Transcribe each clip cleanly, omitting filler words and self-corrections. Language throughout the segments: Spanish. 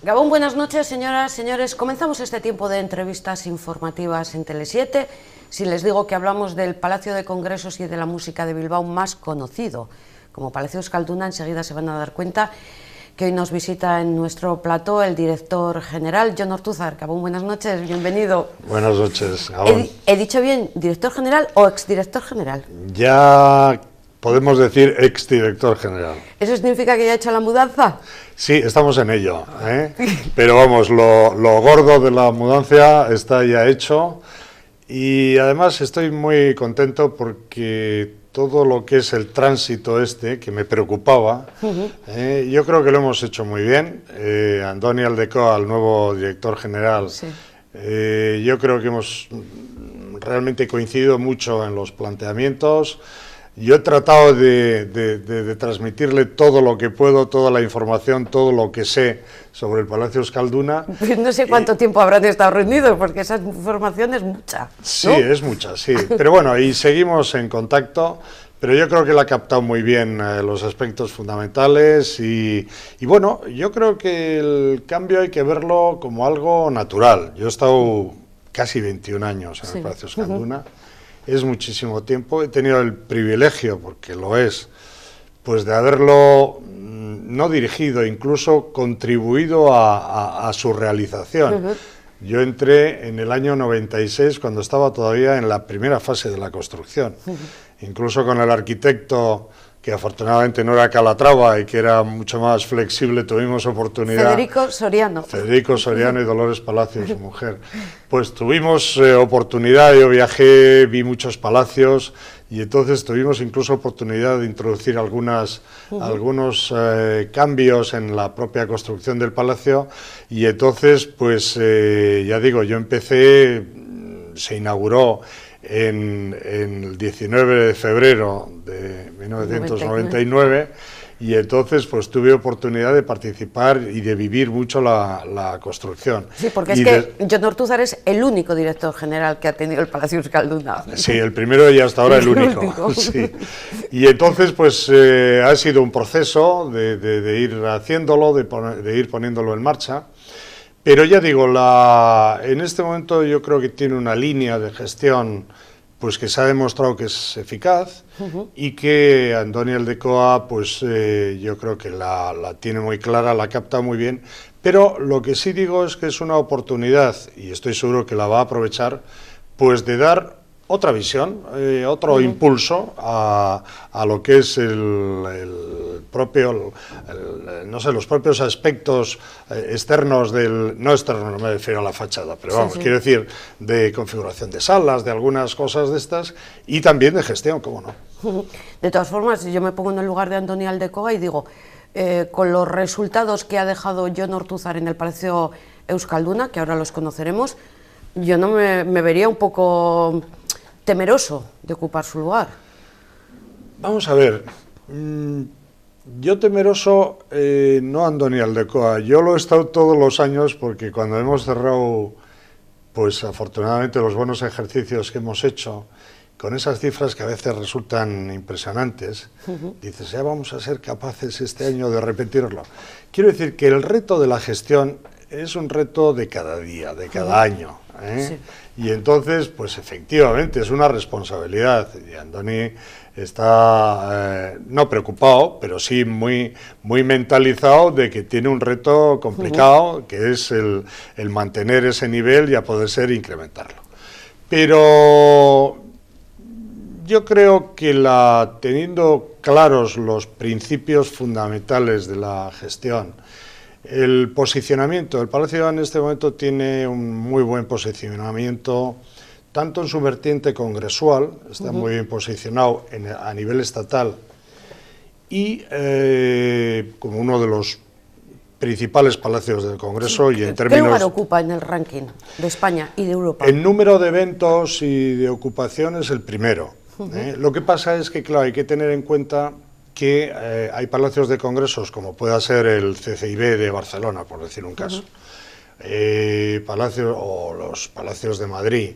Gabón, buenas noches, señoras, señores. Comenzamos este tiempo de entrevistas informativas en Tele7. Si les digo que hablamos del Palacio de Congresos y de la Música de Bilbao más conocido como Palacio Euskalduna, enseguida se van a dar cuenta que hoy nos visita en nuestro plató el director general, Jon Ortuzar. Gabón, buenas noches, bienvenido. Buenas noches, Gabón. ¿He dicho bien director general o exdirector general? Ya podemos decir exdirector general. ¿Eso significa que ya ha hecho la mudanza? Sí, estamos en ello, ¿eh? Pero vamos, lo gordo de la mudanza está ya hecho y además estoy muy contento porque todo lo que es el tránsito que me preocupaba, yo creo que lo hemos hecho muy bien. Andoni Aldecoa, el nuevo director general, sí. Yo creo que hemos realmente coincidido mucho en los planteamientos. Yo he tratado de transmitirle todo lo que puedo, toda la información, todo lo que sé sobre el Palacio Euskalduna. No sé cuánto tiempo habrán estado reunidos, porque esa información es mucha, ¿no? Sí, es mucha, sí. Pero bueno, y seguimos en contacto, pero yo creo que él ha captado muy bien los aspectos fundamentales y bueno, yo creo que el cambio hay que verlo como algo natural. Yo he estado casi 21 años en el Palacio Euskalduna. Es muchísimo tiempo, he tenido el privilegio, porque lo es, pues de haberlo no dirigido, incluso contribuido a su realización. Yo entré en el año 96, cuando estaba todavía en la primera fase de la construcción, incluso con el arquitecto, que afortunadamente no era Calatrava y que era mucho más flexible, tuvimos oportunidad... Federico Soriano y Dolores Palacio, su mujer. Pues tuvimos oportunidad, yo viajé, vi muchos palacios y entonces tuvimos incluso oportunidad de introducir algunos cambios en la propia construcción del palacio y entonces, pues ya digo, yo empecé, se inauguró en el 19 de febrero de 1999 y entonces pues tuve oportunidad de participar y de vivir mucho la construcción. Sí, porque es que Jon Ortuzar es el único director general que ha tenido el Palacio Euskalduna. Sí, el primero y hasta ahora el único. Sí. Y entonces pues ha sido un proceso de ir haciéndolo, de ir poniéndolo en marcha. Pero ya digo, en este momento yo creo que tiene una línea de gestión pues que se ha demostrado que es eficaz y que Andoni Aldecoa pues yo creo que la tiene muy clara, la capta muy bien, pero lo que sí digo es que es una oportunidad, y estoy seguro que la va a aprovechar, pues de dar otra visión, otro impulso a lo que es los propios aspectos externos no externos, no me refiero a la fachada, pero vamos, quiero decir, de configuración de salas, de algunas cosas de estas, y también de gestión, cómo no. De todas formas, yo me pongo en el lugar de Andoni Aldecoa y digo, con los resultados que ha dejado Jon Ortuzar en el Palacio Euskalduna, que ahora los conoceremos, yo no me vería un poco temeroso de ocupar su lugar. Vamos a ver, yo temeroso no Andoni Aldecoa, yo lo he estado todos los años porque cuando hemos cerrado, pues afortunadamente los buenos ejercicios que hemos hecho, con esas cifras que a veces resultan impresionantes, dices, ya vamos a ser capaces este año de repetirlo. Quiero decir que el reto de la gestión es un reto de cada día, de cada año, ¿eh? Y entonces, pues efectivamente, es una responsabilidad, y Andoni está no preocupado, pero sí muy mentalizado de que tiene un reto complicado, que es el mantener ese nivel y a poder ser incrementarlo. Pero yo creo que teniendo claros los principios fundamentales de la gestión, el posicionamiento, el Palacio en este momento tiene un muy buen posicionamiento, tanto en su vertiente congresual, está muy bien posicionado a nivel estatal, y como uno de los principales palacios del Congreso y en términos... ¿Qué lugar ocupa en el ranking de España y de Europa? En número de eventos y de ocupación es el primero. Lo que pasa es que, claro, hay que tener en cuenta que hay palacios de congresos, como pueda ser el CCIB de Barcelona, por decir un caso, o los palacios de Madrid,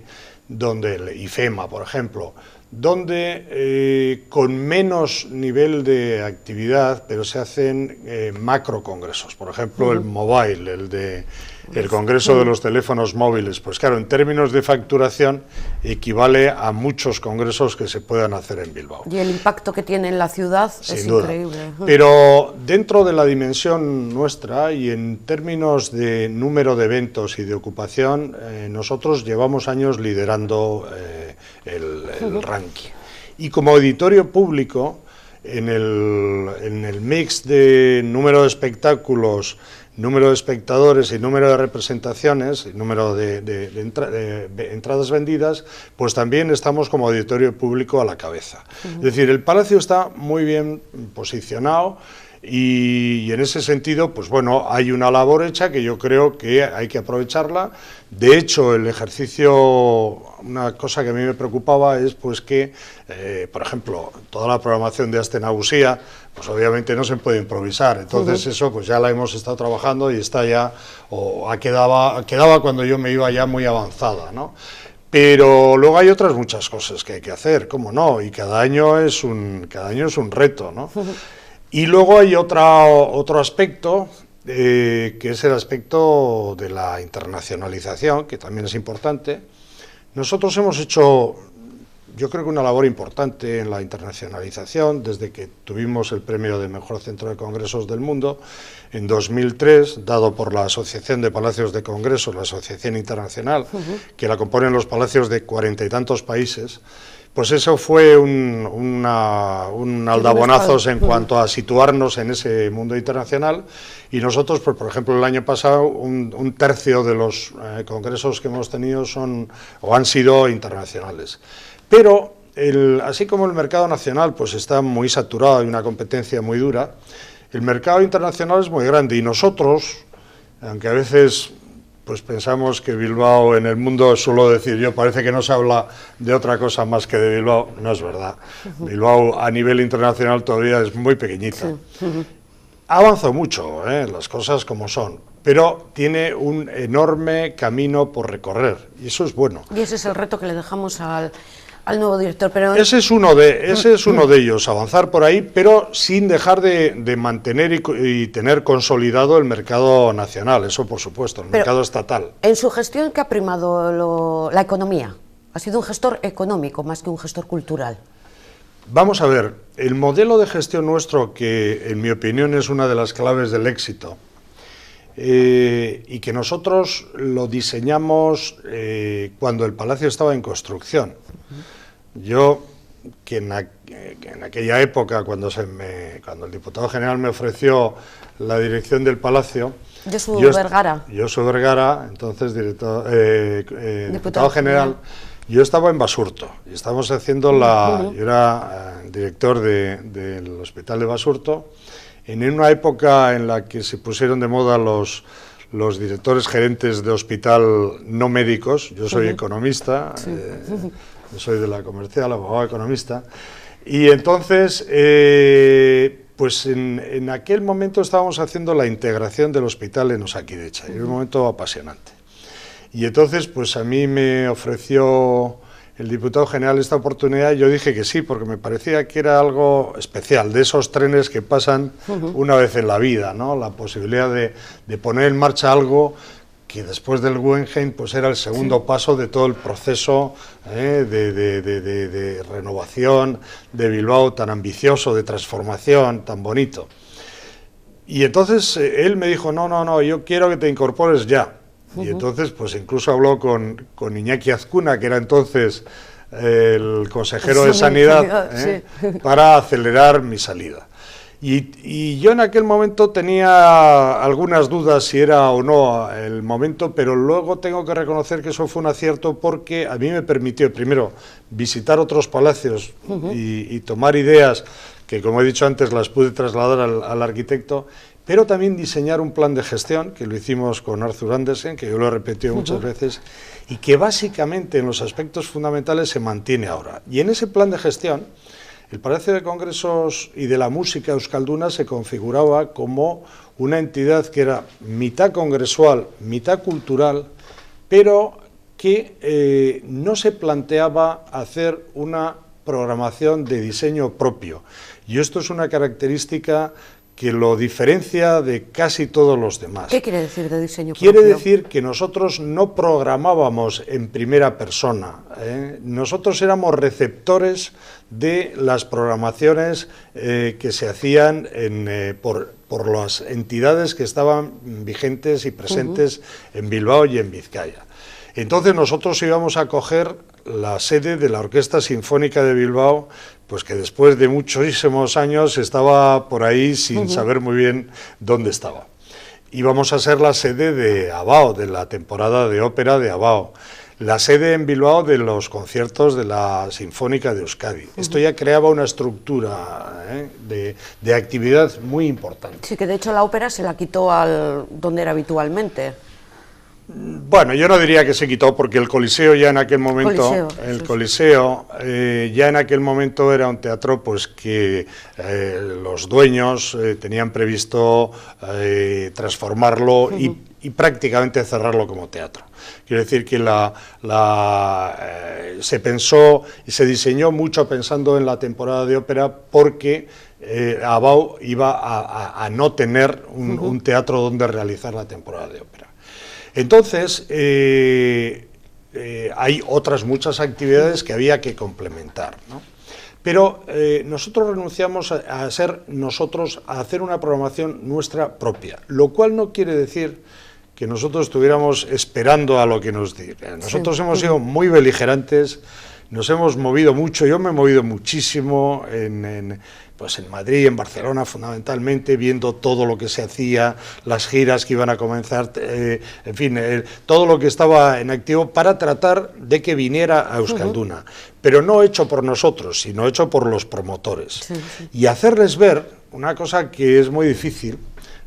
donde el IFEMA, por ejemplo, donde con menos nivel de actividad, pero se hacen macro congresos. Por ejemplo, el Mobile, el congreso de los teléfonos móviles. Pues claro, en términos de facturación equivale a muchos congresos que se puedan hacer en Bilbao. Y el impacto que tiene en la ciudad es increíble. Pero dentro de la dimensión nuestra y en términos de número de eventos y de ocupación, nosotros llevamos años liderando el ranking. Y como auditorio público, en el mix de número de espectáculos, número de espectadores y número de representaciones, y número de entradas vendidas, pues también estamos como auditorio público a la cabeza. Es decir, el Palacio está muy bien posicionado y en ese sentido, pues bueno, hay una labor hecha que yo creo que hay que aprovecharla. De hecho, el ejercicio, una cosa que a mí me preocupaba es pues que, por ejemplo, toda la programación de Aste Nagusia, pues obviamente no se puede improvisar. Entonces eso pues ya la hemos estado trabajando y está ya, quedaba cuando yo me iba ya muy avanzada, ¿no? Pero luego hay otras muchas cosas que hay que hacer, cómo no, y cada año es un reto, ¿no? Y luego hay otro aspecto, que es el aspecto de la internacionalización, que también es importante. Nosotros hemos hecho, yo creo que una labor importante en la internacionalización, desde que tuvimos el premio de Mejor Centro de Congresos del Mundo, en 2003, dado por la Asociación de Palacios de Congresos, la Asociación Internacional, que la componen los palacios de 40 y tantos países. Pues eso fue un aldabonazos en cuanto a situarnos en ese mundo internacional, y nosotros, pues, por ejemplo, el año pasado un tercio de los congresos que hemos tenido han sido internacionales. Pero así como el mercado nacional pues está muy saturado, hay una competencia muy dura, el mercado internacional es muy grande, y nosotros, aunque a veces pues pensamos que Bilbao en el mundo, suelo decir yo, parece que no se habla de otra cosa más que de Bilbao, no es verdad. Bilbao a nivel internacional todavía es muy pequeñita. Ha avanzado mucho, las cosas como son, pero tiene un enorme camino por recorrer, y eso es bueno. Y ese es el reto que le dejamos al nuevo director. Pero ese es uno de ellos, avanzar por ahí, pero sin dejar de mantener y tener consolidado el mercado nacional, eso por supuesto, el mercado estatal. En su gestión, ¿qué ha primado la economía? ¿Ha sido un gestor económico más que un gestor cultural? Vamos a ver, el modelo de gestión nuestro, que en mi opinión es una de las claves del éxito, y que nosotros lo diseñamos cuando el Palacio estaba en construcción. Yo, que en aquella época, cuando el diputado general me ofreció la dirección del Palacio... Josu Vergara, entonces diputado general, yo estaba en Basurto, y estábamos haciendo yo era director del Hospital de Basurto, en una época en la que se pusieron de moda los directores gerentes de hospital no médicos. Yo soy economista, yo soy de la comercial, abogado economista, y entonces, pues en aquel momento estábamos haciendo la integración del hospital en Osakidecha, y era un momento apasionante. Y entonces, pues a mí me ofreció el diputado general esta oportunidad, y yo dije que sí, porque me parecía que era algo especial, de esos trenes que pasan una vez en la vida, ¿no? La posibilidad de poner en marcha algo que después del Guggenheim pues era el segundo paso de todo el proceso de renovación de Bilbao, tan ambicioso, de transformación, tan bonito. Y entonces él me dijo, no, yo quiero que te incorpores ya. Y entonces pues incluso habló con Iñaki Azcuna, que era entonces el consejero de Sanidad, para acelerar mi salida. Y yo en aquel momento tenía algunas dudas si era o no el momento, pero luego tengo que reconocer que eso fue un acierto, porque a mí me permitió, primero, visitar otros palacios y tomar ideas que, como he dicho antes, las pude trasladar al arquitecto, pero también diseñar un plan de gestión, que lo hicimos con Arthur Andersen, que yo lo he repetido muchas veces, y que básicamente en los aspectos fundamentales se mantiene ahora. Y en ese plan de gestión, el Palacio de Congresos y de la Música Euskalduna se configuraba como una entidad que era mitad congresual, mitad cultural, pero que no se planteaba hacer una programación de diseño propio. Y esto es una característica que lo diferencia de casi todos los demás. ¿Qué quiere decir de diseño propio? Quiere decir que nosotros no programábamos en primera persona, nosotros éramos receptores de las programaciones que se hacían por las entidades que estaban vigentes y presentes en Bilbao y en Vizcaya. Entonces nosotros íbamos a coger la sede de la Orquesta Sinfónica de Bilbao, pues que después de muchísimos años estaba por ahí sin saber muy bien dónde estaba. Íbamos a ser la sede de Abao, de la temporada de ópera de Abao, la sede en Bilbao de los conciertos de la Sinfónica de Euskadi. Esto ya creaba una estructura de actividad muy importante. Sí, que de hecho la ópera se la quitó al donde era habitualmente. Bueno, yo no diría que se quitó, porque el Coliseo ya en aquel momento, ya en aquel momento era un teatro pues que los dueños tenían previsto transformarlo y prácticamente cerrarlo como teatro. Quiero decir que se pensó y se diseñó mucho pensando en la temporada de ópera, porque Abao iba a no tener un teatro donde realizar la temporada de ópera. Entonces, hay otras muchas actividades que había que complementar, ¿no? Pero nosotros renunciamos a hacer una programación nuestra propia, lo cual no quiere decir que nosotros estuviéramos esperando a lo que nos digan. Nosotros hemos sido muy beligerantes, nos hemos movido mucho, yo me he movido muchísimo pues en Madrid, en Barcelona fundamentalmente, viendo todo lo que se hacía, las giras que iban a comenzar, en fin, todo lo que estaba en activo para tratar de que viniera a Euskalduna, pero no hecho por nosotros, sino hecho por los promotores. Y hacerles ver una cosa que es muy difícil,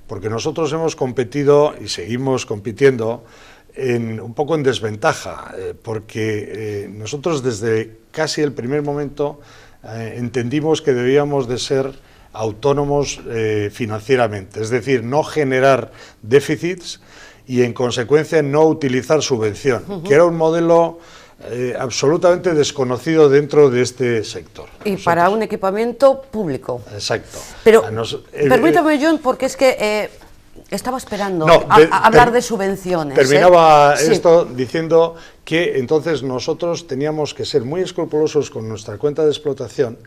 porque nosotros hemos competido y seguimos compitiendo un poco en desventaja, porque nosotros desde casi el primer momento entendimos que debíamos de ser autónomos financieramente, es decir, no generar déficits y en consecuencia no utilizar subvención, que era un modelo absolutamente desconocido dentro de este sector. Y para un equipamiento público. Exacto. Pero permítame, John, porque es que estaba esperando hablar de subvenciones. Terminaba esto diciendo que entonces nosotros teníamos que ser muy escrupulosos con nuestra cuenta de explotación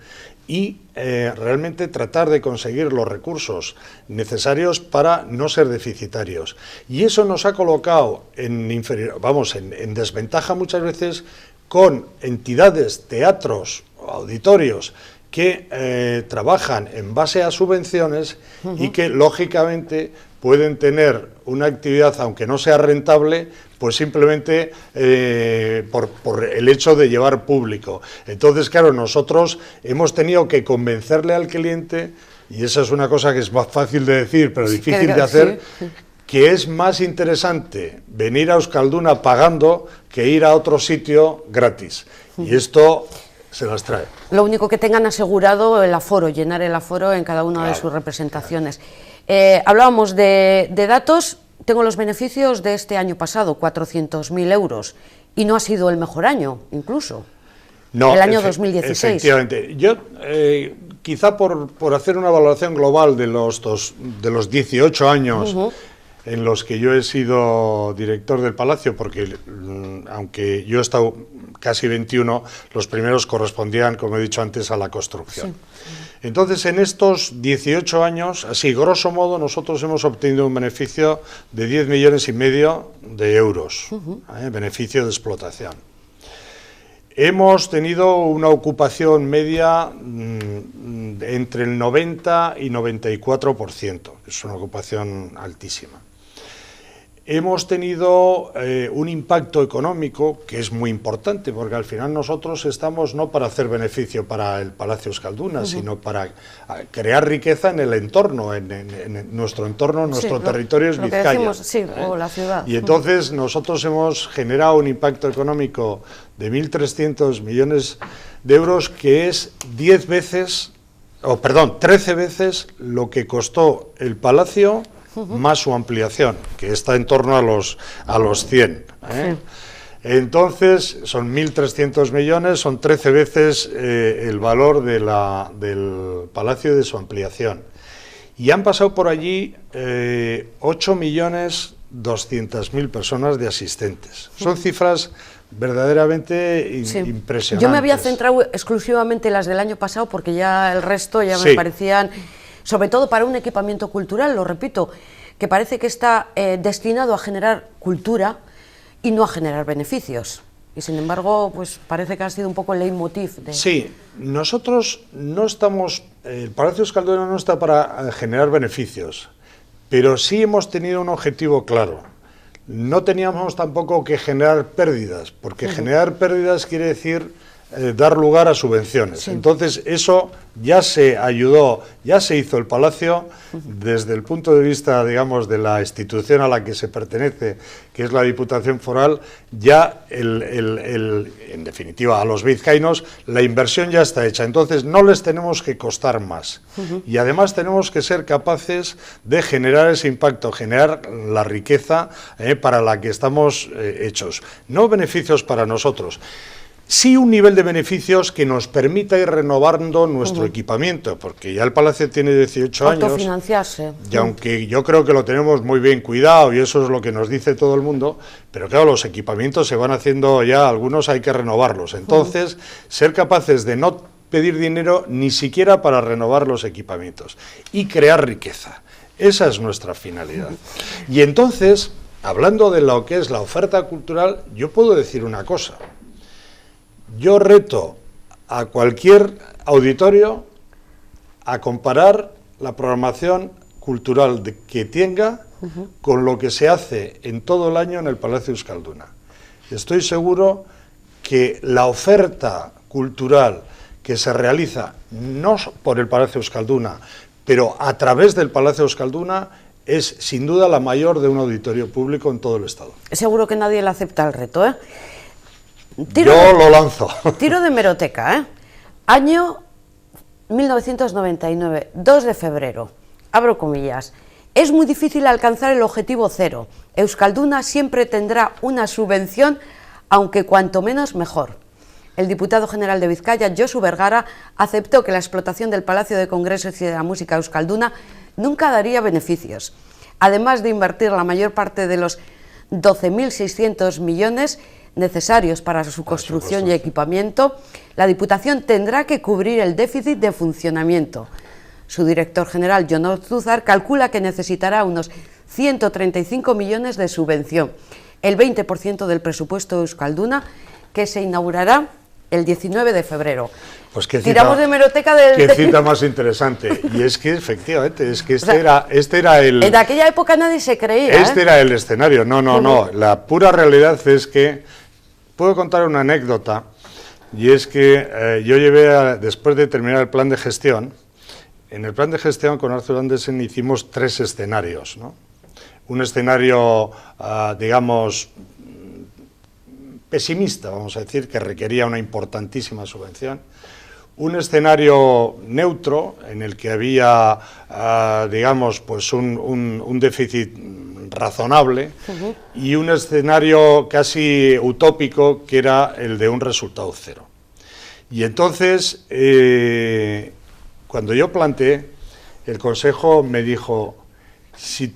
y realmente tratar de conseguir los recursos necesarios para no ser deficitarios. Y eso nos ha colocado en desventaja muchas veces con entidades, teatros, auditorios que trabajan en base a subvenciones y que lógicamente pueden tener una actividad, aunque no sea rentable, pues simplemente por el hecho de llevar público. Entonces, claro, nosotros hemos tenido que convencerle al cliente, y esa es una cosa que es más fácil de decir, pero difícil de hacer, que es más interesante venir a Euskalduna pagando que ir a otro sitio gratis. Y esto se las trae. Lo único que tengan asegurado el aforo, llenar el aforo en cada una de sus representaciones. Hablábamos de datos, tengo los beneficios de este año pasado, 400.000 euros, y no ha sido el mejor año, incluso, el año 2016. Efectivamente. Yo, quizá por hacer una valoración global de los 18 años en los que yo he sido director del Palacio, porque aunque yo he estado casi 21, los primeros correspondían, como he dicho antes, a la construcción. Entonces, en estos 18 años, así grosso modo, nosotros hemos obtenido un beneficio de 10,5 millones de euros, beneficio de explotación. Hemos tenido una ocupación media entre el 90 y 94%, que es una ocupación altísima. Hemos tenido un impacto económico que es muy importante, porque al final nosotros estamos no para hacer beneficio para el Palacio Euskalduna, sino para crear riqueza en el entorno, en nuestro entorno, nuestro territorio es Vizcaya. O la ciudad. Y entonces nosotros hemos generado un impacto económico de 1.300 millones de euros, que es 13 veces lo que costó el Palacio más su ampliación, que está en torno a los 100. Entonces, son 1.300 millones, son 13 veces el valor del palacio y de su ampliación. Y han pasado por allí 8.200.000 personas de asistentes. Son cifras verdaderamente impresionantes. Yo me había centrado exclusivamente en las del año pasado porque ya el resto ya me parecían, sobre todo para un equipamiento cultural, lo repito, que parece que está destinado a generar cultura y no a generar beneficios. Y sin embargo, pues parece que ha sido un poco el leitmotiv de... Sí, nosotros no estamos... El Palacio Euskalduna no está para generar beneficios, pero sí hemos tenido un objetivo claro. No teníamos tampoco que generar pérdidas, porque generar pérdidas quiere decir dar lugar a subvenciones. Sí. Entonces eso ya se ayudó, ya se hizo el Palacio desde el punto de vista, digamos, de la institución a la que se pertenece, que es la Diputación Foral, ya en definitiva a los vizcaínos la inversión ya está hecha, entonces no les tenemos que costar más. Y además tenemos que ser capaces de generar ese impacto, generar la riqueza para la que estamos hechos, no beneficios para nosotros. Sí un nivel de beneficios que nos permita ir renovando nuestro equipamiento, porque ya el Palacio tiene 18 años. Autofinanciarse. Y aunque yo creo que lo tenemos muy bien cuidado y eso es lo que nos dice todo el mundo, pero claro, los equipamientos se van haciendo ya, algunos hay que renovarlos. Entonces, ser capaces de no pedir dinero ni siquiera para renovar los equipamientos y crear riqueza. Esa es nuestra finalidad. Y entonces, hablando de lo que es la oferta cultural, yo puedo decir una cosa. Yo reto a cualquier auditorio a comparar la programación cultural que tenga con lo que se hace en todo el año en el Palacio Euskalduna. Estoy seguro que la oferta cultural que se realiza, no por el Palacio Euskalduna, pero a través del Palacio Euskalduna, es sin duda la mayor de un auditorio público en todo el Estado. Seguro que nadie le acepta el reto, ¿eh? Lo lanzo. Tiro de hemeroteca, ¿eh? Año 1999, 2 de febrero, abro comillas. Es muy difícil alcanzar el objetivo cero. Euskalduna siempre tendrá una subvención, aunque cuanto menos mejor. El diputado general de Vizcaya, Josu Vergara, aceptó que la explotación del Palacio de Congresos y de la Música Euskalduna nunca daría beneficios. Además de invertir la mayor parte de los 12.600 millones necesarios para su construcción y equipamiento, la Diputación tendrá que cubrir el déficit de funcionamiento. Su director general, Jon Ortuzar, calcula que necesitará unos 135 millones de subvención, el 20% del presupuesto de Euskalduna, que se inaugurará el 19 de febrero. Pues qué tiramos de hemeroteca del... Qué cita más interesante. Y es que, efectivamente, es que este era el... En aquella época nadie se creía. Este era el escenario. No. La pura realidad es que... Puedo contar una anécdota, y es que yo llevé, después de terminar el plan de gestión, en el plan de gestión con Arthur Andersen hicimos 3 escenarios, ¿no? Un escenario, digamos, pesimista, vamos a decir, que requería una importantísima subvención. Un escenario neutro, en el que había, digamos, pues un déficit razonable, y un escenario casi utópico, que era el de un resultado cero. Y entonces, cuando yo planteé, el Consejo me dijo, si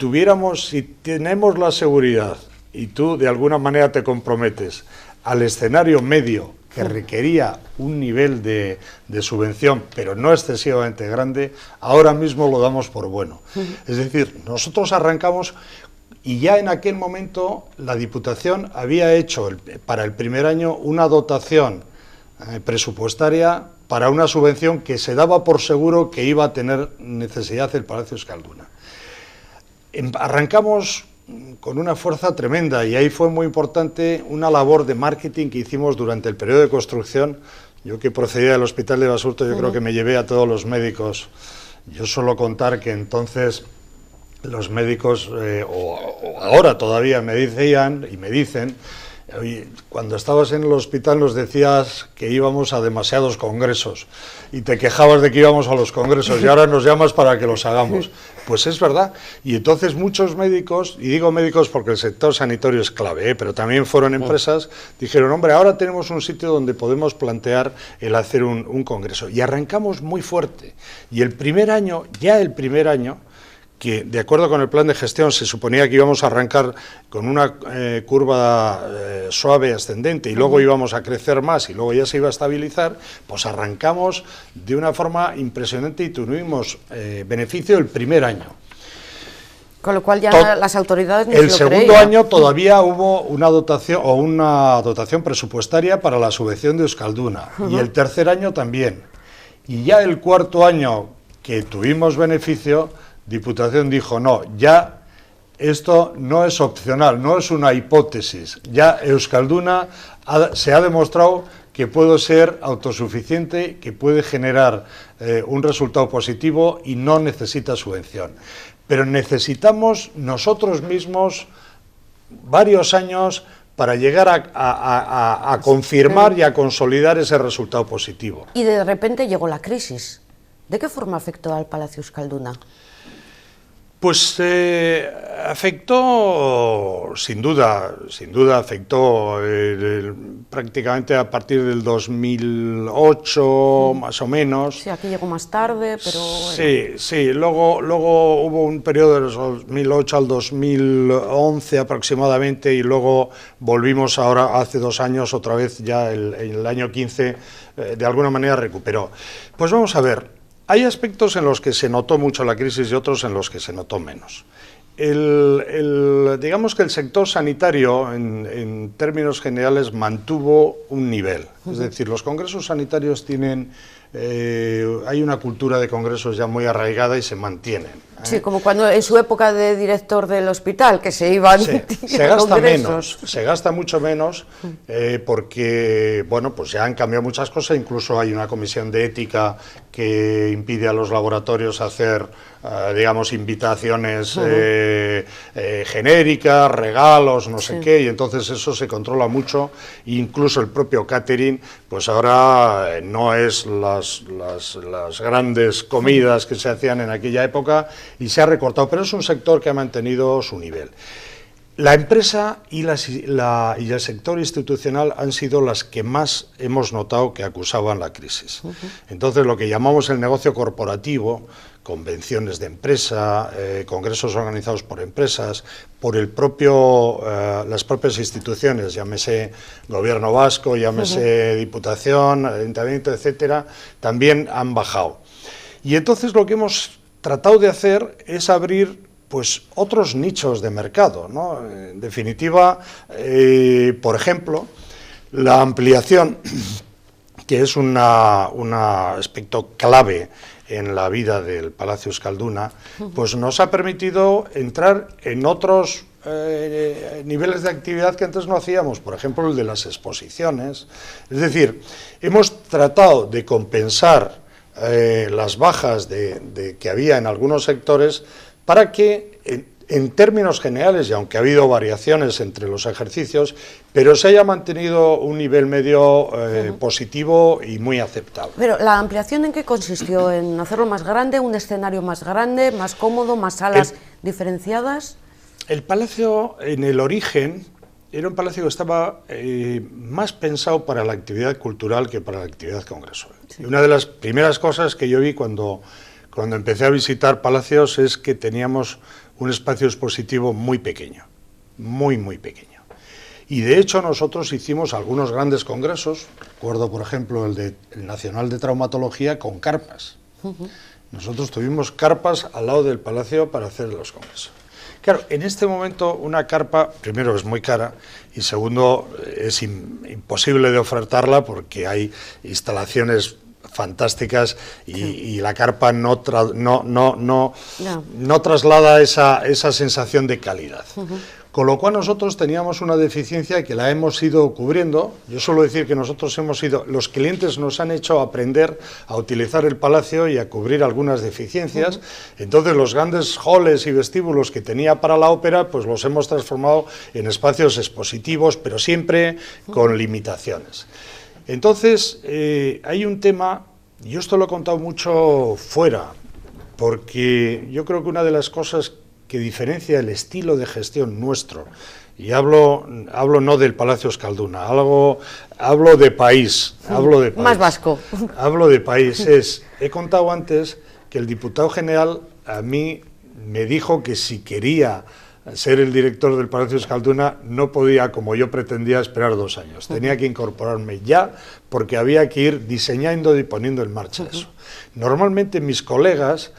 tenemos la seguridad, y tú de alguna manera te comprometes al escenario medio, que requería un nivel de subvención, pero no excesivamente grande, ahora mismo lo damos por bueno. Es decir, nosotros arrancamos, y ya en aquel momento la Diputación había hecho para el primer año una dotación presupuestaria para una subvención que se daba por seguro que iba a tener necesidad el Palacio Euskalduna. Arrancamos con una fuerza tremenda, y ahí fue muy importante una labor de marketing que hicimos durante el periodo de construcción. Yo, que procedía del Hospital de Basurto, yo creo que me llevé a todos los médicos. Yo suelo contar que entonces los médicos, o ahora todavía me decían y me dicen, Oye, cuando estabas en el hospital nos decías que íbamos a demasiados congresos y te quejabas de que íbamos a los congresos y ahora nos llamas para que los hagamos. Pues es verdad. Y entonces muchos médicos, y digo médicos porque el sector sanitario es clave, pero también fueron empresas, dijeron, hombre, ahora tenemos un sitio donde podemos plantear el hacer un congreso. Y arrancamos muy fuerte. Y el primer año, que de acuerdo con el plan de gestión se suponía que íbamos a arrancar con una curva suave ascendente y luego íbamos a crecer más y luego ya se iba a estabilizar, pues arrancamos de una forma impresionante y tuvimos beneficio el primer año. Con lo cual ya las autoridades ni se lo creían. El segundo año todavía hubo una dotación presupuestaria para la subvención de Euskalduna y el tercer año también. Y ya el cuarto año que tuvimos beneficio, Diputación dijo, no, ya esto no es opcional, no es una hipótesis, ya Euskalduna se ha demostrado que puede ser autosuficiente, que puede generar un resultado positivo y no necesita subvención. Pero necesitamos nosotros mismos varios años para llegar a confirmar y a consolidar ese resultado positivo. Y de repente llegó la crisis. ¿De qué forma afectó al Palacio Euskalduna? Pues afectó, sin duda afectó prácticamente a partir del 2008, más o menos. Sí, aquí llegó más tarde, pero... Sí, luego hubo un periodo del 2008 al 2011 aproximadamente y luego volvimos ahora, hace 2 años, otra vez ya el año 15, de alguna manera recuperó. Pues vamos a ver. Hay aspectos en los que se notó mucho la crisis y otros en los que se notó menos. Digamos que el sector sanitario, en términos generales, mantuvo un nivel. Es decir, los congresos sanitarios tienen... hay una cultura de congresos ya muy arraigada y se mantienen. Sí, como cuando en su época de director del hospital, que se iban se gasta menos, se gasta mucho menos, porque, bueno, pues ya han cambiado muchas cosas, incluso hay una comisión de ética que impide a los laboratorios hacer, digamos, invitaciones genéricas, regalos, no sé qué, y entonces eso se controla mucho, incluso el propio catering, pues ahora no es las grandes comidas que se hacían en aquella época, y se ha recortado, pero es un sector que ha mantenido su nivel. La empresa y el sector institucional han sido las que más hemos notado que acusaban la crisis. Entonces, lo que llamamos el negocio corporativo, convenciones de empresa, congresos organizados por empresas, por las propias instituciones, llámese Gobierno Vasco, llámese Diputación, Ayuntamiento, etcétera, también han bajado. Y entonces lo que hemos tratado de hacer es abrir pues otros nichos de mercado, ¿no? En definitiva, por ejemplo, la ampliación, que es un aspecto clave en la vida del Palacio Euskalduna, pues nos ha permitido entrar en otros niveles de actividad que antes no hacíamos, por ejemplo el de las exposiciones. Es decir, hemos tratado de compensar las bajas que había en algunos sectores para que en términos generales, y aunque ha habido variaciones entre los ejercicios, pero se haya mantenido un nivel medio positivo y muy aceptable. Pero ¿la ampliación en qué consistió? ¿En hacerlo más grande, un escenario más grande, más cómodo, más salas diferenciadas? El palacio, en el origen, era un palacio que estaba más pensado para la actividad cultural que para la actividad congreso. Sí. Y una de las primeras cosas que yo vi cuando empecé a visitar palacios es que teníamos un espacio expositivo muy pequeño, muy pequeño. Y de hecho nosotros hicimos algunos grandes congresos, recuerdo por ejemplo el Nacional de Traumatología con carpas. Nosotros tuvimos carpas al lado del palacio para hacer los congresos. Claro, en este momento una carpa, primero es muy cara y segundo es imposible de ofertarla porque hay instalaciones fantásticas y la carpa no traslada esa sensación de calidad. Con lo cual nosotros teníamos una deficiencia que la hemos ido cubriendo. Yo suelo decir que nosotros los clientes nos han hecho aprender a utilizar el palacio y a cubrir algunas deficiencias. Entonces los grandes halls y vestíbulos que tenía para la ópera, pues los hemos transformado en espacios expositivos, pero siempre con limitaciones. Entonces hay un tema, yo esto lo he contado mucho fuera, porque yo creo que una de las cosas que diferencia el estilo de gestión nuestro, y hablo no del Palacio Euskalduna, hablo de país, Más vasco. Hablo de país, he contado antes que el diputado general a mí me dijo que si quería ser el director del Palacio Euskalduna no podía, como yo pretendía, esperar 2 años. Tenía que incorporarme ya porque había que ir diseñando y poniendo en marcha eso. Normalmente mis colegas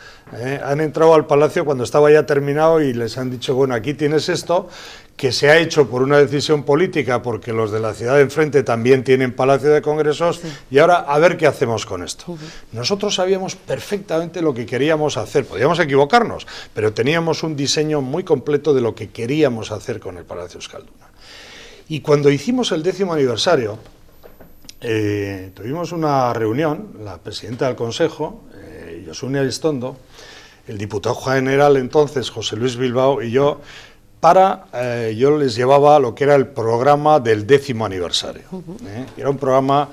han entrado al Palacio cuando estaba ya terminado y les han dicho, bueno, aquí tienes esto, que se ha hecho por una decisión política, porque los de la ciudad de enfrente también tienen Palacio de Congresos, y ahora a ver qué hacemos con esto. Nosotros sabíamos perfectamente lo que queríamos hacer, podíamos equivocarnos, pero teníamos un diseño muy completo de lo que queríamos hacer con el Palacio Euskalduna. Y cuando hicimos el 10º aniversario, tuvimos una reunión, la presidenta del Consejo, Josune Aristondo, el diputado general entonces, José Luis Bilbao, y yo, yo les llevaba lo que era el programa del 10º aniversario. Era un programa,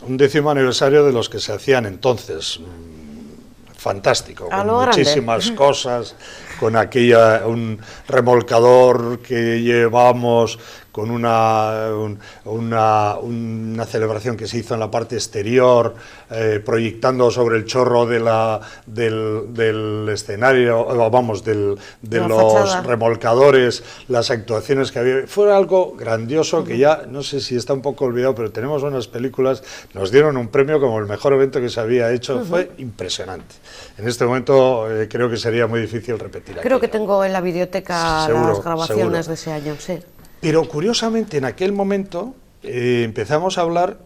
un 10º aniversario de los que se hacían entonces, fantástico, con muchísimas cosas, con un remolcador que llevamos, con una celebración que se hizo en la parte exterior, proyectando sobre el chorro del escenario, vamos, de los remolcadores, las actuaciones que había. Fue algo grandioso que ya, no sé si está un poco olvidado, pero tenemos unas películas, nos dieron un premio como el mejor evento que se había hecho, fue impresionante. En este momento creo que sería muy difícil repetir aquello. Creo que tengo en la videoteca las grabaciones de ese año, sí. Pero curiosamente en aquel momento empezamos a hablar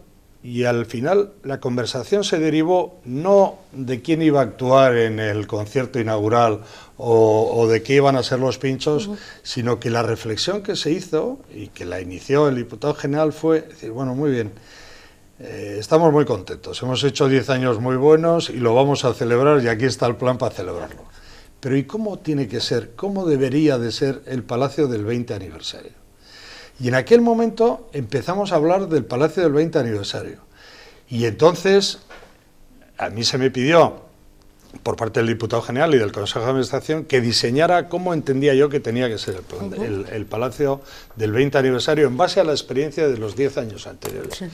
y al final la conversación se derivó no de quién iba a actuar en el concierto inaugural o de qué iban a ser los pinchos, sino que la reflexión que se hizo y que la inició el diputado general fue decir, bueno, muy bien, estamos muy contentos, hemos hecho 10 años muy buenos y lo vamos a celebrar y aquí está el plan para celebrarlo. Pero ¿y cómo tiene que ser, cómo debería de ser el Palacio del 20 aniversario? Y en aquel momento empezamos a hablar del Palacio del 20 aniversario. Y entonces a mí se me pidió, por parte del diputado general y del Consejo de Administración, que diseñara cómo entendía yo que tenía que ser el Palacio del 20 aniversario en base a la experiencia de los 10 años anteriores. Sí.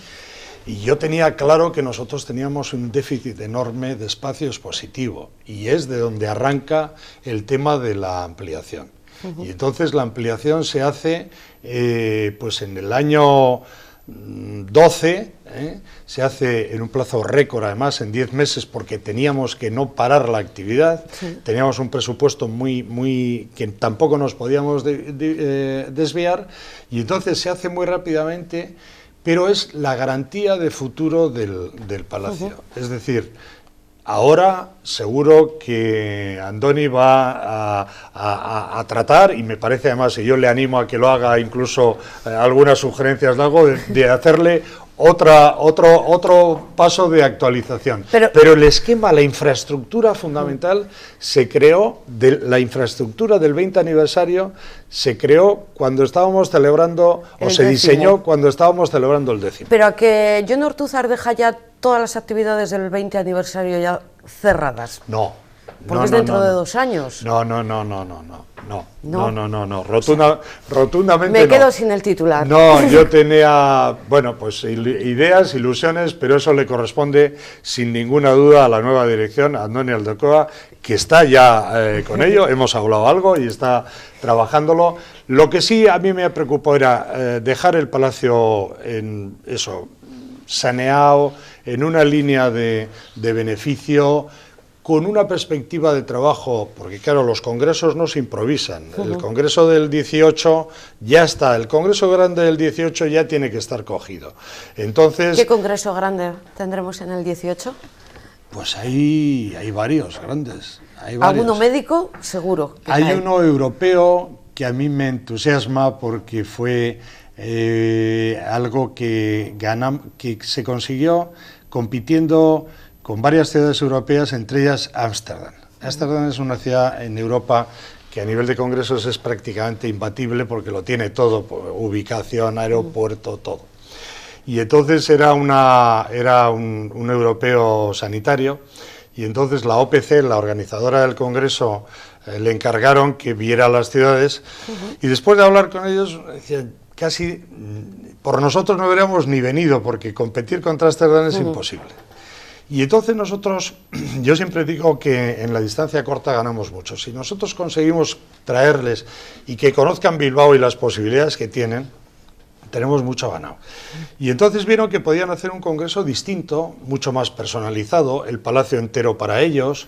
Y yo tenía claro que nosotros teníamos un déficit enorme de espacio expositivo, y es de donde arranca el tema de la ampliación. Y entonces la ampliación se hace pues en el año 12, se hace en un plazo récord, además en 10 meses, porque teníamos que no parar la actividad, teníamos un presupuesto que tampoco nos podíamos desviar, y entonces se hace muy rápidamente, pero es la garantía de futuro del Palacio. Es decir, ahora seguro que Andoni va a tratar, y me parece además, y yo le animo a que lo haga, incluso algunas sugerencias le hago, de hacerle otro paso de actualización. Pero el esquema, la infraestructura fundamental se creó, la infraestructura del 20 aniversario se creó cuando estábamos celebrando, o se diseñó cuando estábamos celebrando el 10º. Pero a que Jon Ortúzar deja ya todas las actividades del 20 aniversario ya cerradas. No. Porque es dentro de 2 años. No, rotundamente me quedo sin el titular. No, yo tenía, bueno, pues ideas, ilusiones, pero eso le corresponde sin ninguna duda a la nueva dirección, a Andoni Aldecoa, que está ya con ello, hemos hablado algo y está trabajándolo. Lo que sí a mí me preocupó era dejar el Palacio en eso, saneado, en una línea de beneficio, con una perspectiva de trabajo, porque claro, los congresos no se improvisan. El congreso del 18 ya está, el congreso grande del 18 ya tiene que estar cogido. Entonces, ¿qué congreso grande tendremos en el 18? Pues hay varios grandes. ¿Alguno médico? Seguro. Hay uno europeo que a mí me entusiasma porque fue algo que se consiguió compitiendo con varias ciudades europeas, entre ellas Ámsterdam. Ámsterdam es una ciudad en Europa que a nivel de congresos es prácticamente imbatible porque lo tiene todo, ubicación, aeropuerto, todo. Y entonces era un europeo sanitario, y entonces la OPC, la organizadora del congreso, le encargaron que viera las ciudades, y después de hablar con ellos, decían, casi por nosotros no hubiéramos ni venido, porque competir contra Ámsterdam es imposible. Y entonces nosotros, yo siempre digo que en la distancia corta ganamos mucho. Si nosotros conseguimos traerles y que conozcan Bilbao y las posibilidades que tienen, tenemos mucho ganado. Y entonces vieron que podían hacer un congreso distinto, mucho más personalizado, el palacio entero para ellos,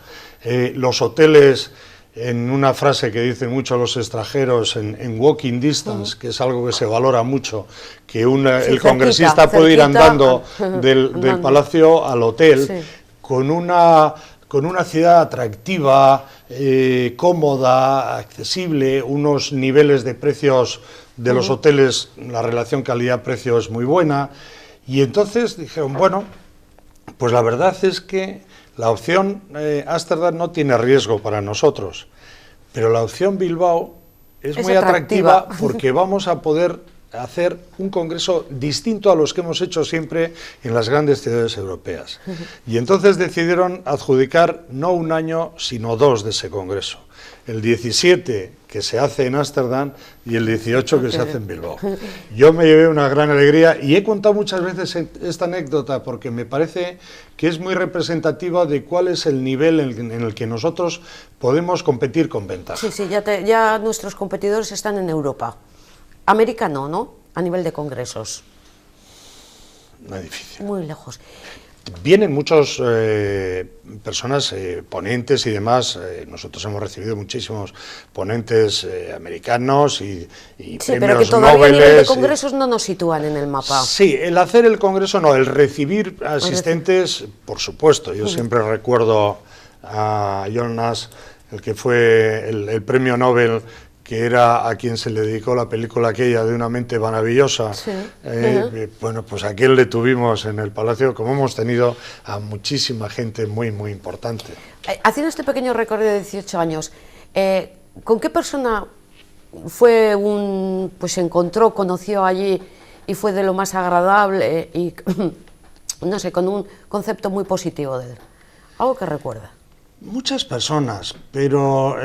los hoteles, en una frase que dicen mucho los extranjeros, en walking distance, que es algo que se valora mucho, que el congresista puede ir andando del palacio al hotel, con una ciudad atractiva, cómoda, accesible, unos niveles de precios de los hoteles, la relación calidad-precio es muy buena, y entonces dijeron, bueno, pues la verdad es que la opción Ámsterdam no tiene riesgo para nosotros, pero la opción Bilbao es muy atractiva porque vamos a poder hacer un congreso distinto a los que hemos hecho siempre en las grandes ciudades europeas. Y entonces decidieron adjudicar no un año, sino 2 de ese congreso. El 17 que se hace en Ámsterdam y el 18 que se hace en Bilbao. Yo me llevé una gran alegría y he contado muchas veces esta anécdota porque me parece que es muy representativa de cuál es el nivel en el que nosotros podemos competir con ventaja. Sí, sí, ya nuestros competidores están en Europa. América no, a nivel de congresos. Muy difícil. Muy lejos. Vienen muchas personas, ponentes y demás. Nosotros hemos recibido muchísimos ponentes americanos y sí, premios pero que todavía Nobel. A nivel de congresos no nos sitúan en el mapa. Sí, el hacer el congreso no, el recibir asistentes, por supuesto. Yo siempre recuerdo a John Nash, el que fue el premio Nobel, que era a quien se le dedicó la película aquella de Una mente maravillosa. Bueno, pues a aquel le tuvimos en el Palacio, como hemos tenido a muchísima gente muy, muy importante. Haciendo este pequeño recorrido de 18 años, ¿con qué persona se encontró, conoció allí y fue de lo más agradable y, no sé, con un concepto muy positivo de él? ¿Algo que recuerda? Muchas personas, pero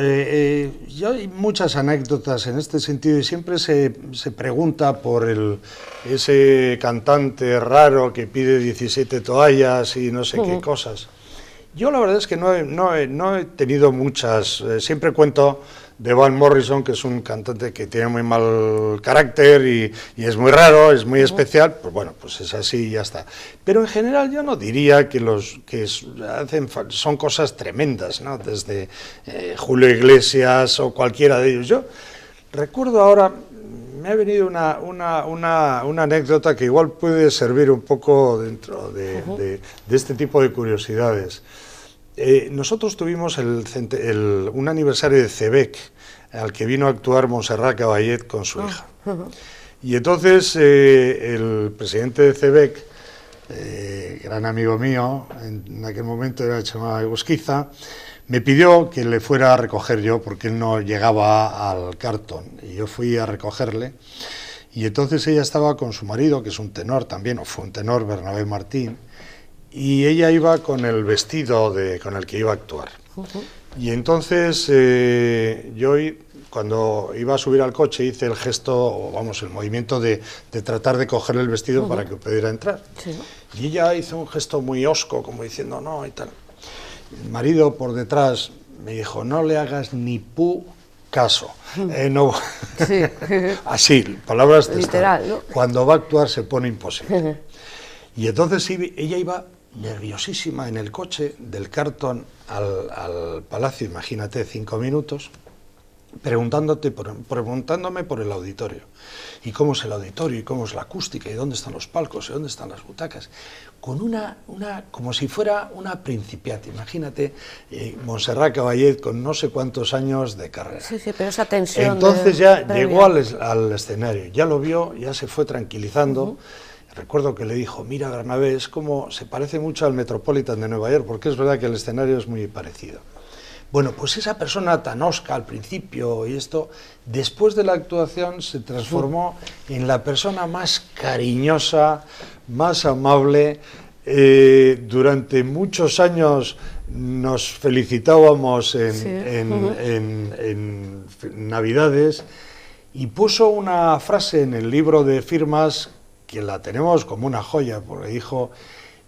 yo hay muchas anécdotas en este sentido y siempre se pregunta por ese cantante raro que pide 17 toallas y no sé qué cosas. Yo la verdad es que no he tenido muchas, siempre cuento de Van Morrison, que es un cantante que tiene muy mal carácter y es muy raro, es muy especial, pues bueno, pues es así y ya está. Pero en general yo no diría que los que hacen son cosas tremendas, ¿no? Desde Julio Iglesias o cualquiera de ellos. Yo recuerdo ahora, me ha venido una anécdota que igual puede servir un poco dentro de este tipo de curiosidades. Nosotros tuvimos un aniversario de CEBEC, al que vino a actuar Montserrat Caballet con su hija. Y entonces el presidente de CEBEC, gran amigo mío, en aquel momento era Chema Egusquiza, me pidió que le fuera a recoger yo, porque él no llegaba al Carlton, y yo fui a recogerle. Y entonces ella estaba con su marido, que es un tenor también, o fue un tenor, Bernabé Martín, y ella iba con el vestido con el que iba a actuar. Y entonces yo, cuando iba a subir al coche, hice el gesto, vamos, el movimiento de tratar de cogerle el vestido para que pudiera entrar. Y ella hizo un gesto muy hosco, como diciendo no y tal. El marido por detrás me dijo, no le hagas ni pu caso. No. Así, palabras literal, ¿no? Cuando va a actuar se pone imposible. Y entonces ella iba nerviosísima en el coche del Carlton al Palacio, imagínate, 5 minutos, preguntándome por el auditorio. ¿Y cómo es el auditorio? ¿Y cómo es la acústica? ¿Y dónde están los palcos? ¿Y dónde están las butacas? Con como si fuera una principiante. Imagínate, Montserrat Caballet con no sé cuántos años de carrera. Sí, sí, pero esa tensión. Entonces ya llegó al escenario, ya lo vio, ya se fue tranquilizando. Recuerdo que le dijo, mira Bernabé, es como, se parece mucho al Metropolitan de Nueva York, porque es verdad que el escenario es muy parecido. Bueno, pues esa persona tan osca al principio y esto, después de la actuación se transformó en la persona más cariñosa, más amable. Durante muchos años nos felicitábamos en Navidades, y puso una frase en el libro de firmas que la tenemos como una joya, porque dijo,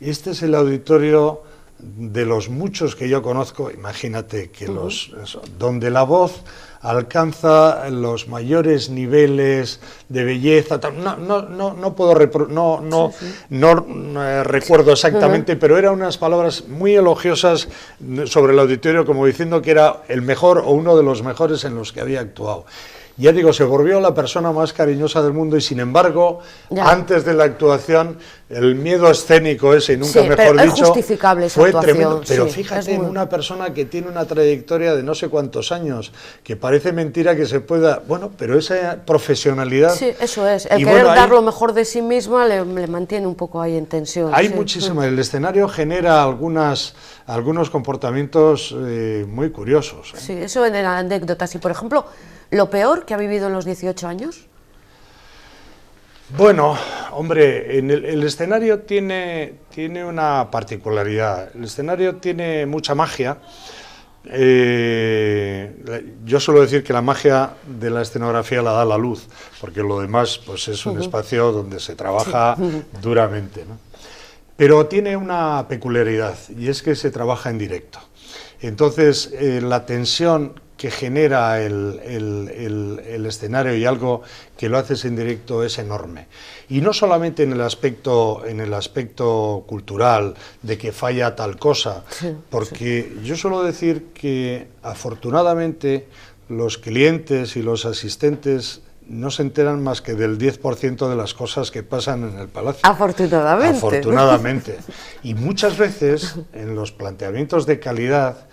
este es el auditorio de los muchos que yo conozco, imagínate que donde la voz alcanza los mayores niveles de belleza, no recuerdo exactamente, pero eran unas palabras muy elogiosas sobre el auditorio, como diciendo que era el mejor o uno de los mejores en los que había actuado. Ya digo, se volvió la persona más cariñosa del mundo, y sin embargo, antes de la actuación, el miedo escénico ese, nunca mejor dicho, justificable fue tremendo. Pero fíjate, en una persona que tiene una trayectoria de no sé cuántos años, que parece mentira que se pueda... Bueno, pero esa profesionalidad... Sí, eso es. El querer dar lo mejor de sí misma le mantiene un poco ahí en tensión. Hay muchísimo. El escenario genera algunos comportamientos muy curiosos. Sí, eso en anécdotas. Y, por ejemplo, ¿lo peor que ha vivido en los 18 años? Bueno, hombre, el escenario tiene una particularidad. El escenario tiene mucha magia. Yo suelo decir que la magia de la escenografía la da la luz, porque lo demás pues es un espacio donde se trabaja duramente, ¿no? Pero tiene una peculiaridad, y es que se trabaja en directo. Entonces, la tensión que genera el escenario y algo que lo haces en directo es enorme. Y no solamente en el aspecto cultural, de que falla tal cosa, porque yo suelo decir que afortunadamente los clientes y los asistentes no se enteran más que del 10% de las cosas que pasan en el palacio. Afortunadamente. Afortunadamente. Y muchas veces en los planteamientos de calidad,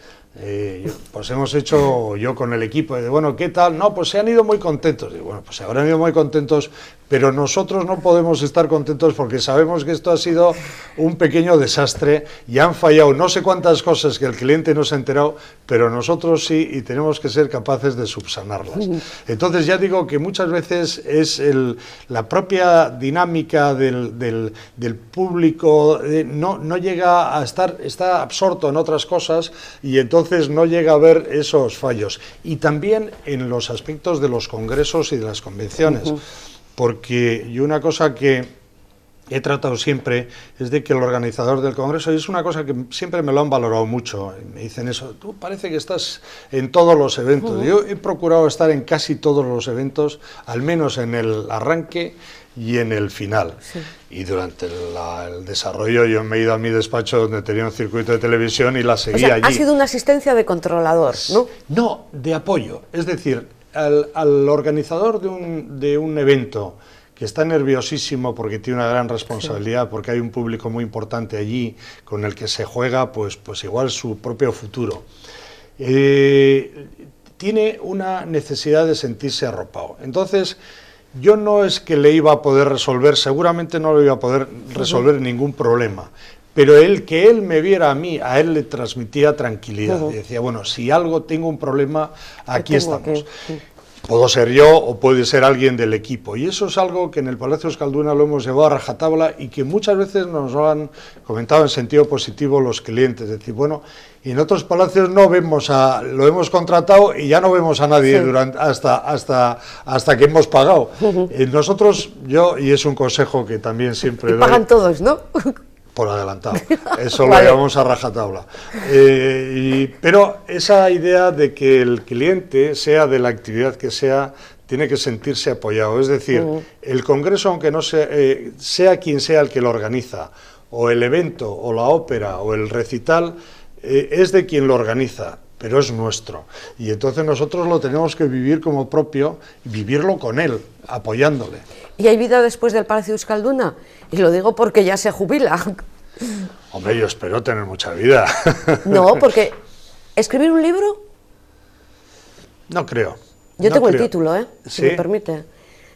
pues hemos hecho yo con el equipo, de bueno, ¿qué tal? No, pues se han ido muy contentos. Y bueno, pues se habrán ido muy contentos, pero nosotros no podemos estar contentos porque sabemos que esto ha sido un pequeño desastre y han fallado no sé cuántas cosas que el cliente no se ha enterado, pero nosotros sí, y tenemos que ser capaces de subsanarlas. Entonces ya digo que muchas veces es la propia dinámica del público, no llega a está absorto en otras cosas, y entonces no llega a ver esos fallos. Y también en los aspectos de los congresos y de las convenciones, porque yo una cosa que he tratado siempre es de que el organizador del congreso, y es una cosa que siempre me lo han valorado mucho, me dicen eso, tú parece que estás en todos los eventos. Yo he procurado estar en casi todos los eventos, al menos en el arranque y en el final. Y durante el desarrollo yo me he ido a mi despacho donde tenía un circuito de televisión y la seguía allí. Ha sido una asistencia de controlador, ¿no? No, de apoyo. Es decir, al organizador de un evento que está nerviosísimo porque tiene una gran responsabilidad, porque hay un público muy importante allí con el que se juega pues igual su propio futuro, tiene una necesidad de sentirse arropado. Entonces, yo no es que le iba a poder resolver, seguramente no le iba a poder resolver ningún problema, pero que él me viera a mí, a él le transmitía tranquilidad. Y decía, bueno, si algo tengo un problema, aquí estamos. Puedo ser yo o puede ser alguien del equipo. Y eso es algo que en el Palacio Euskalduna lo hemos llevado a rajatabla y que muchas veces nos lo han comentado en sentido positivo los clientes. Es decir, bueno, y en otros palacios no vemos lo hemos contratado y ya no vemos a nadie hasta que hemos pagado. Nosotros, y es un consejo que también siempre doy. Pagan todos, ¿no? Por adelantado, eso lo llevamos a rajatabla. Pero esa idea de que el cliente, sea de la actividad que sea, tiene que sentirse apoyado. Es decir, el congreso, aunque no sea quien sea el que lo organiza, o el evento, o la ópera, o el recital, es de quien lo organiza. pero es nuestro. Y entonces nosotros lo tenemos que vivir como propio, y vivirlo con él, apoyándole. ¿Y hay vida después del Palacio Euskalduna? Y lo digo porque ya se jubila. Hombre, yo espero tener mucha vida. No, porque ¿escribir un libro? No creo. Yo no tengo creo. el título, si ¿Sí? me permite.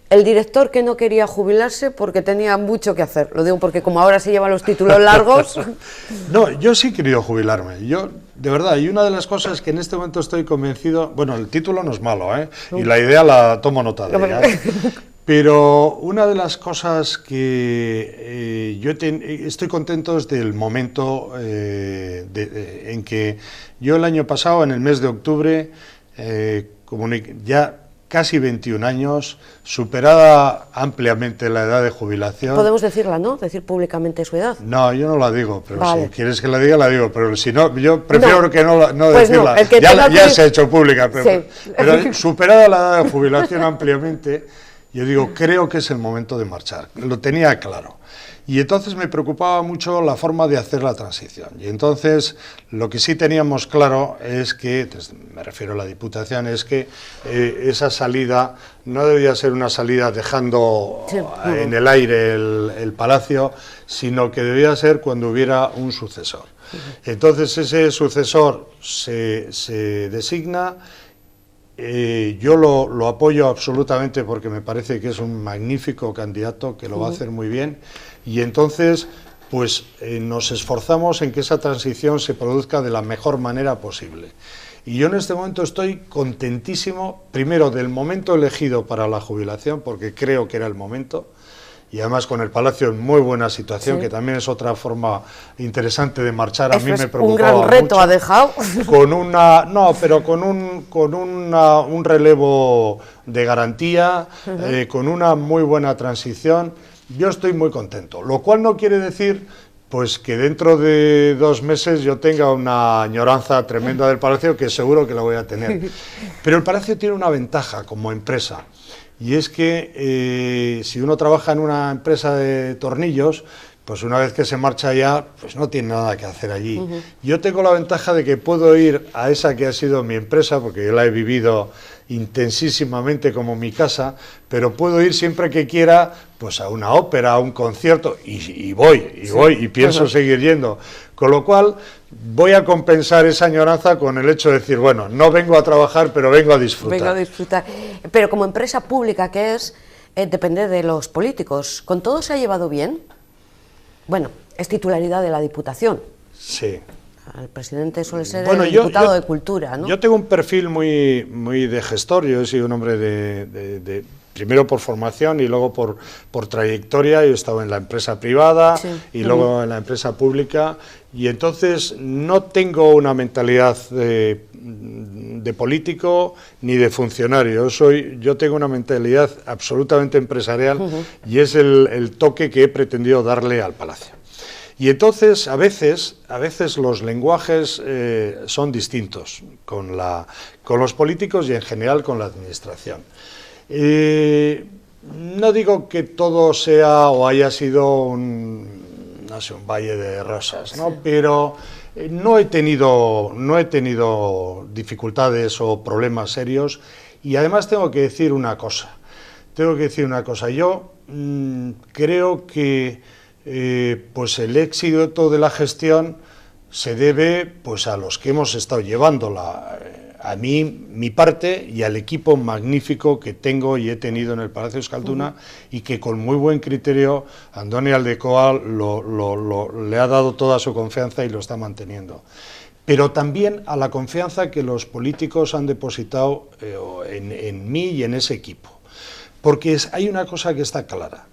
El director que no quería jubilarse porque tenía mucho que hacer. Lo digo porque como ahora se llevan los títulos largos... No, yo sí he querido jubilarme. Yo, de verdad, y una de las cosas que en este momento estoy convencido... Bueno, el título no es malo, y la idea la tomo nota de ella. Pero una de las cosas que estoy contento es del momento en que yo el año pasado, en el mes de octubre, ya casi 21 años, superada ampliamente la edad de jubilación. Podemos decirla, ¿no? Decir públicamente su edad. No, yo no la digo, pero vale. si quieres que la diga, pero si no, yo prefiero que no pues decirla. No, ya se ha hecho pública, pero, sí. pero superada la edad de jubilación ampliamente, yo digo, creo que es el momento de marchar. Lo tenía claro. Y entonces me preocupaba mucho la forma de hacer la transición. Y entonces lo que sí teníamos claro es que, me refiero a la Diputación, es que esa salida no debía ser una salida dejando en el aire el Palacio, sino que debía ser cuando hubiera un sucesor. Entonces ese sucesor se designa. Yo lo apoyo absolutamente porque me parece que es un magnífico candidato que lo va a hacer muy bien, y entonces pues nos esforzamos en que esa transición se produzca de la mejor manera posible. Y yo en este momento estoy contentísimo, primero del momento elegido para la jubilación, porque creo que era el momento, y además con el Palacio en muy buena situación, que también es otra forma interesante de marchar. A mí me preocupaba un gran reto mucho. Ha dejado. Con un relevo de garantía, con una muy buena transición, yo estoy muy contento. Lo cual no quiere decir pues que dentro de 2 meses yo tenga una añoranza tremenda del Palacio, que seguro que la voy a tener. Pero el Palacio tiene una ventaja como empresa. Y es que si uno trabaja en una empresa de tornillos, pues una vez que se marcha ya, pues no tiene nada que hacer allí. Yo tengo la ventaja de que puedo ir a esa que ha sido mi empresa, porque yo la he vivido intensísimamente como mi casa, pero puedo ir siempre que quiera, pues a una ópera, a un concierto, y voy, y pienso seguir yendo. Con lo cual, voy a compensar esa añoranza con el hecho de decir, bueno, no vengo a trabajar, pero vengo a disfrutar. Vengo a disfrutar. Pero como empresa pública que es, depende de los políticos. ¿Con todo se ha llevado bien? Bueno, es titularidad de la Diputación. Sí. El presidente suele ser el diputado de Cultura, ¿no? Yo tengo un perfil muy de gestor. Yo he sido un hombre primero por formación y luego por trayectoria. Yo he estado en la empresa privada y luego en la empresa pública, y entonces no tengo una mentalidad de político ni de funcionario. Yo tengo una mentalidad absolutamente empresarial, y es el toque que he pretendido darle al Palacio. Y entonces, a veces los lenguajes son distintos con los políticos y en general con la administración. No digo que todo sea o haya sido un valle de rosas, ¿no? Pero no he tenido dificultades o problemas serios, y además tengo que decir una cosa. Yo creo que pues el éxito de la gestión se debe pues a los que hemos estado llevándola, a mí, mi parte, y al equipo magnífico que tengo y he tenido en el Palacio Euskalduna, y que con muy buen criterio Andoni Aldekoa le ha dado toda su confianza y lo está manteniendo. Pero también a la confianza que los políticos han depositado en mí y en ese equipo. Porque hay una cosa que está clara.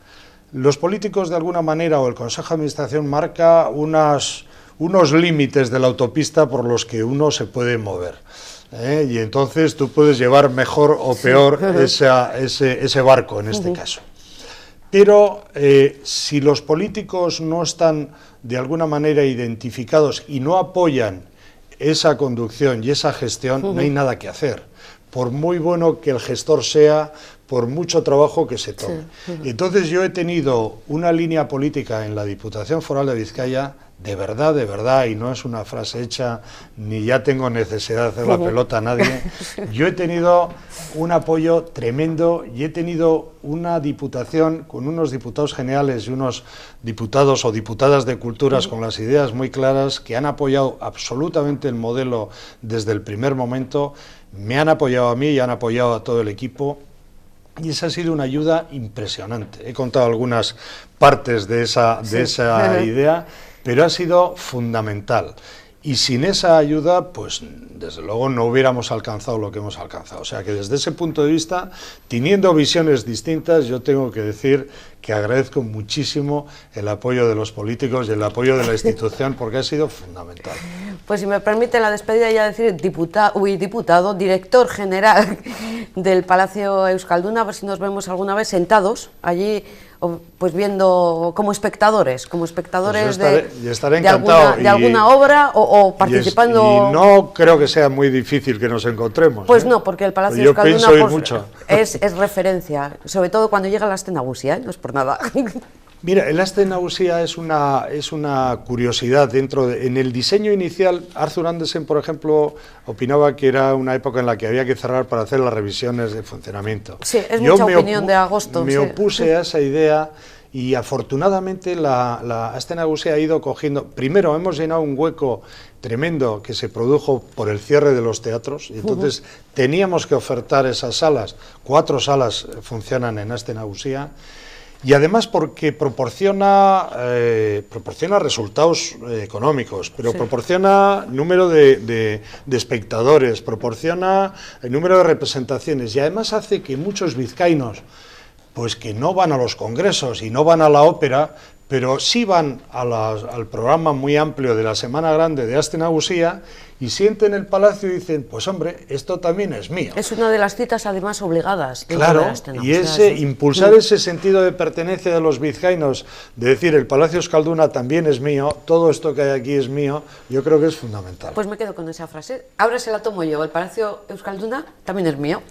Los políticos, de alguna manera, o el Consejo de Administración, marca unos límites de la autopista por los que uno se puede mover. Y entonces tú puedes llevar mejor o peor ese barco, en este caso. Pero si los políticos no están, de alguna manera, identificados y no apoyan esa conducción y esa gestión, no hay nada que hacer. Por muy bueno que el gestor sea, por mucho trabajo que se tome. Entonces yo he tenido una línea política en la Diputación Foral de Vizcaya de verdad, y no es una frase hecha, ni ya tengo necesidad de hacer la pelota a nadie, yo he tenido un apoyo tremendo y he tenido una diputación con unos diputados generales y unos diputados o diputadas de culturas con las ideas muy claras que han apoyado absolutamente el modelo desde el primer momento, me han apoyado a mí y han apoyado a todo el equipo. Y esa ha sido una ayuda impresionante. He contado algunas partes de esa idea, pero ha sido fundamental. Y sin esa ayuda, pues desde luego no hubiéramos alcanzado lo que hemos alcanzado. O sea que desde ese punto de vista, teniendo visiones distintas, yo tengo que decir que agradezco muchísimo el apoyo de los políticos y el apoyo de la institución, porque ha sido fundamental. Pues si me permite la despedida ya decir diputado, director general del Palacio Euskalduna, a ver si nos vemos alguna vez sentados allí, pues viendo como espectadores Pues estaré de alguna obra o participando. Y no creo que sea muy difícil que nos encontremos. Pues no, porque el Palacio Euskalduna es referencia, sobre todo cuando llega la Aste Nagusia, no es por nada. Mira, el Aste Nagusia es una curiosidad en el diseño inicial. Arthur Andersen, por ejemplo, opinaba que era una época en la que había que cerrar para hacer las revisiones de funcionamiento. Sí, es mucha opinión de agosto. Me opuse a esa idea y afortunadamente la Aste Nagusia ha ido cogiendo. Primero, hemos llenado un hueco tremendo que se produjo por el cierre de los teatros y entonces teníamos que ofertar esas salas. 4 salas funcionan en Aste Nagusia. Y además porque proporciona resultados económicos, pero proporciona número de espectadores, proporciona el número de representaciones y además hace que muchos vizcaínos, pues que no van a los congresos y no van a la ópera, pero sí van al programa muy amplio de la Semana Grande de Aste Nagusia y sienten el palacio y dicen, pues hombre, esto también es mío. Es una de las citas además obligadas. Claro, y impulsar ese sentido de pertenencia de los vizcaínos, de decir, el Palacio Euskalduna también es mío, todo esto que hay aquí es mío, yo creo que es fundamental. Pues me quedo con esa frase. Ahora se la tomo yo, el Palacio Euskalduna también es mío.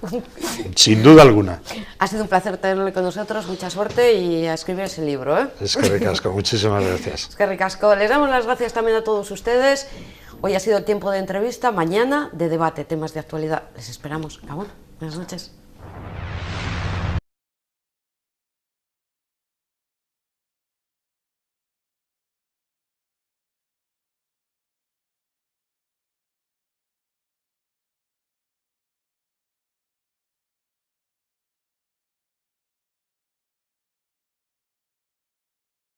Sin duda alguna. Ha sido un placer tenerle con nosotros, mucha suerte y a escribir ese libro, ¿eh? Es que ricasco, muchísimas gracias. Es que ricasco. Les damos las gracias también a todos ustedes. Hoy ha sido el tiempo de entrevista, mañana de debate, temas de actualidad. Les esperamos. Buenas noches.